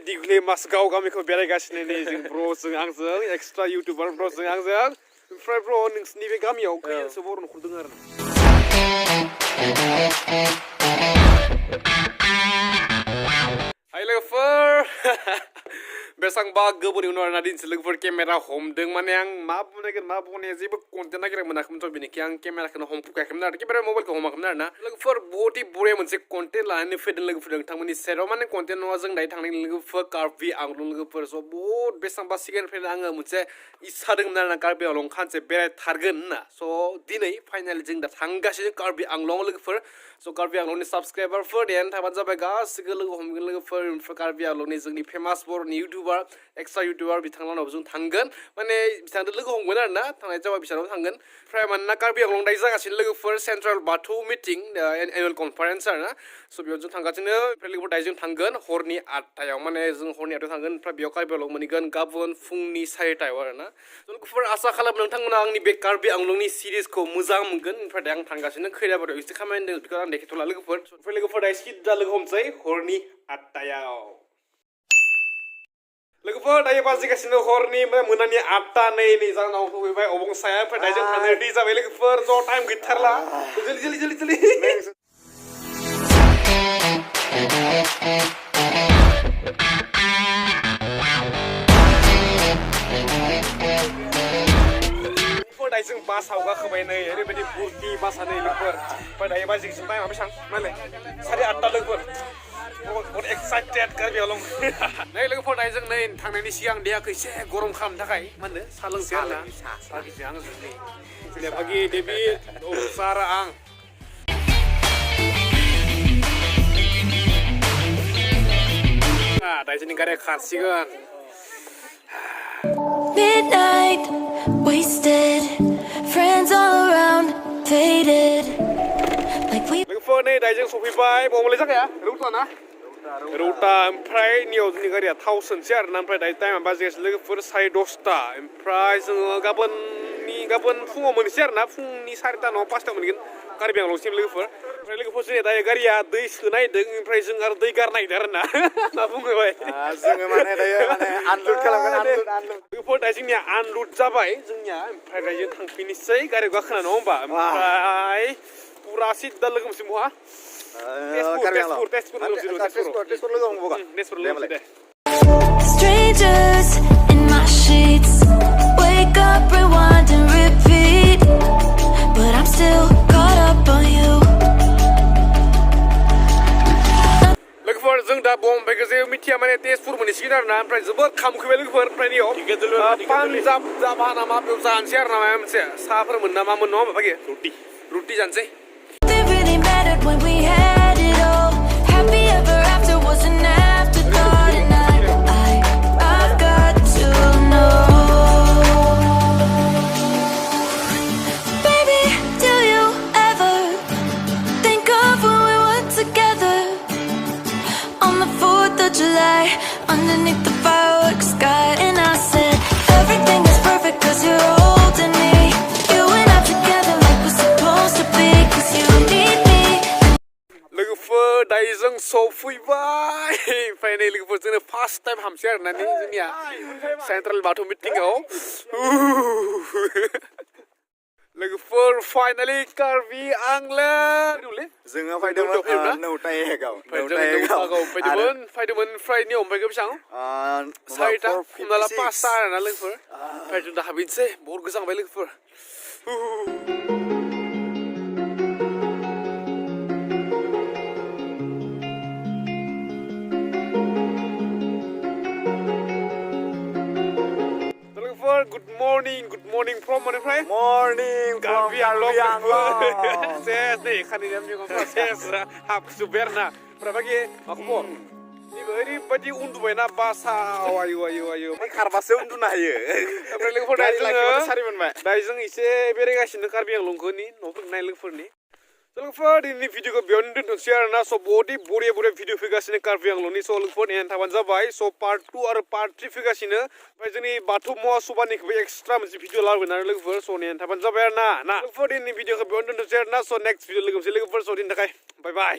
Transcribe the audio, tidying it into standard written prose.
दिगुले मास गाव गामिखौ बेरायगासिनो नै जों ब्र'जों आंजों एक्सट्रा इउटिउबार ब्र'जों आंजों ओमफ्राय ब्र' नोंसिनि बे गामियाव खैजोनसो बर' न'खर दङ आरो हाय लोगोफोर बेसांबा गोबावनि उनाव आरोना दिनैसो लोगोफोर केमेरा हमदों माने आं मा बुंनांगोन मा बुंनाया जेबो कन्टेन्ट नागिरना मोनाखैमोन बेनिखाय आं केमेराखौनो हमफुखायाखैमोन आरो केमेरा मबाइलखौ हमाखैमोन आरोना लोगोफोर बहुद बरिया मोनसे कन्टेन्ट लानानै फैदों लोगोफोर नोंथांमोननि सेराव माने कन्टेन्ट नङा जों दायो थांनाय लोगोफोर कार्बि आंलं लोगोफोर स' बहुद बेसांबा सिगांनिफ्रायनो आङो मोनसे इस्सा दंमोन आरोना कार्बि आंलं खानसे बेरायथारगोन होनना स' दिनै फाइनालि जों दा थांगासिनो कार्बि आंलं लोगोफोर स' कार्बि आंलंनि साबस्क्राइबारफोर देन थाबानो जाबाय गासिबो लोगो हमगोन लोगोफोर ओमफ्राय कार्बि आंलंनि जोंनि फेमास बर'नि इउटिउबार एक्सट्रा इउटिउबार बिथांमोनाव जों थांगोन माने बिथांजों लोगो हमगोन आरोना थांनाय जाबा बिसोरनाव थांगोन ओमफ्राय मानोना कार्बि आंलं दायो जागासिनो लोगोफोर सेन्ट्रेल बाथौ मिटिं एनुवेल कनफारेन्स आरोना स' बेयाव जों थांगासिनो ओमफ्राय लोगोफोर दायो जों थांगोन हरनि 8टायाव माने जों हरनि 8टायाव थांगोन ओमफ्राय बेयाव कार्बि आंलं मोनहैगोन गाबोन फुंनि 4टायाव आरोना लोगोफोर आसा खालामो नोंथांमोना आंनि बे कार्बि आंलंनि सिरिजखौ मोजां मोनगोन ओमफ्राय दायो आं थांगासिनो खैराबारियाव एसे खामानि दं बेखौ आं देखायथ'ला लोगोफोर ओमफ्राय लोगोफोर दायो सिदा लोगो हमसै हरनि 8टायाव लोगोफोर दायो बाजिगासिनो हरनि मोनानि 8टा नै जानाव फैबाय अबंसाया ओमफ्राय दायो जों थांनो रेडि जाबाय लोगोफोर ज' टाइम गैथारला जल्दि दायो जों बासाव गाखोबाय नै ओरैबायदि बुरथि बासा नै लोगोफोर ओमफ्राय दायो बाजिगासिनो टाइमा बेसेबां नायलाय 8:30 लोगोफोर बहुत एक्साइटेड कार्बि आंलं नै लोगोफोर दायो जों नै थांनायनि सिगां देहाखौ एसे गरम खालामनो थाखाय मा होनो सा लोंसै आरोना सा गिसि आं जोंनि जोंनिया बागि डेभिड सार आं दायो जोंनि गारिया खारसिगोन Midnight, wasted, friends all around, faded. लोगोफोर नै दायो जों सफैबाय बबावलै जागाया रौता ना रौता ओमफ्राय नियाव जोंनि गारिया थाव सोनसै आरोना ओमफ्राय दायो टाइमा बाजिगासिनो लोगोफोर 10:30 ओमफ्राय जोङो गाबोन फुङाव मोनसै आरोना फुंनि 4टा नङा 5टायाव मोनगोन कार्बि आंलंसिम लोगोफोर ओमफ्राय लोगोफोर जोंनिया दायो गारिया दै सोनायदों ओमफ्राय जों आरो दै गारनायदों आरोना मा बुंबाय जोङो माने दायो आनलुड खालामगोन लोगोफोर दायो जोंनिया आनलुड जाबाय जोंनिया ओमफ्राय दायो जों थांफिननोसै गारियाव गाखोना नङा होमबा ओमफ्राय पुरा सिदा लोगो मोनसै बहा तेजपुर लोगो हमबोगा दे Strangers in my sheets, wake up, rewind and repeat, but I'm still caught up on you. लोगोफोर जों दा बम्बाइखौ जे मिथिया माने तेजपुर मोनहैसिगोन आरोना ओमफ्राय जोबोद खामखोबाय लोगोफोर ओमफ्राय नियाव पान्जाब जाबा नामा बेयाव जानोसै आरो ना माबा मोनसे साहाफोर मोन ना मा मोन नङा होमबा रुटि जानोसै It really mattered when we had it all. Happy ever after was an afterthought, and I've got to know. Baby, do you ever think of when we were together on the 4th of July underneath the fireworks sky? And I said everything is perfect 'cause you're holding me. You and I together like we're supposed to be, 'cause you need me. लोगोफोर दायो जों सफैबाय ओमफ्राय नै लोगोफोर जोंनो first time हामसै आरोना जोंनिया सेन्ट्रेल बाथौ मिटिंआव लोगोफोर फाइनालि कार्बि आंलं जोङो फैदोंमोन 9टायाव फैदोंमोन ओमफ्राय नियाव ओमफ्राय बेसेबां 4टा हमना ला 5टा आरोना लोगोफोर ओमफ्राय जों दा हाबहैनोसै बहुत गोजांबाय लोगोफोर Good morning from Manifrai. Morning from Karbi Aglong. Ses nih kan ini kami ngomong ses hap superna. Berapa aku mau. Ini beri baju undu mana basa ayo. Karbase undu nah ya. Tapi lagi for daijeng ise beregasino Karbi Aglongko ni nopuk naik lagi for ni. लोगोफोर दिनैनि भिडिअखौ बेयावनो दोनथ'नोसै आरोना स' बहुद बरिया भिडिअ फैगासिनो कार्बि आंलंनि स' लोगोफोर एन थाबानो जाबाय स' पार्ट 2 आरो पार्ट 3 फैगासिनो ओमफ्राय जोंनि बाथौ महासबानिखौबो एक्सट्रा मोनसे भिडिअ लाबोगोन आरो लोगोफोर स' एन थाबानो जाबाय आरोना लोगोफोर दिनैनि भिडिअखौ बेयावनो दोनथ'नोसै आरोना स' नेक्स्ट भिडिअ लोगो मोनसे लोगोफोर स' दिनैनि थाखाय बाय बाय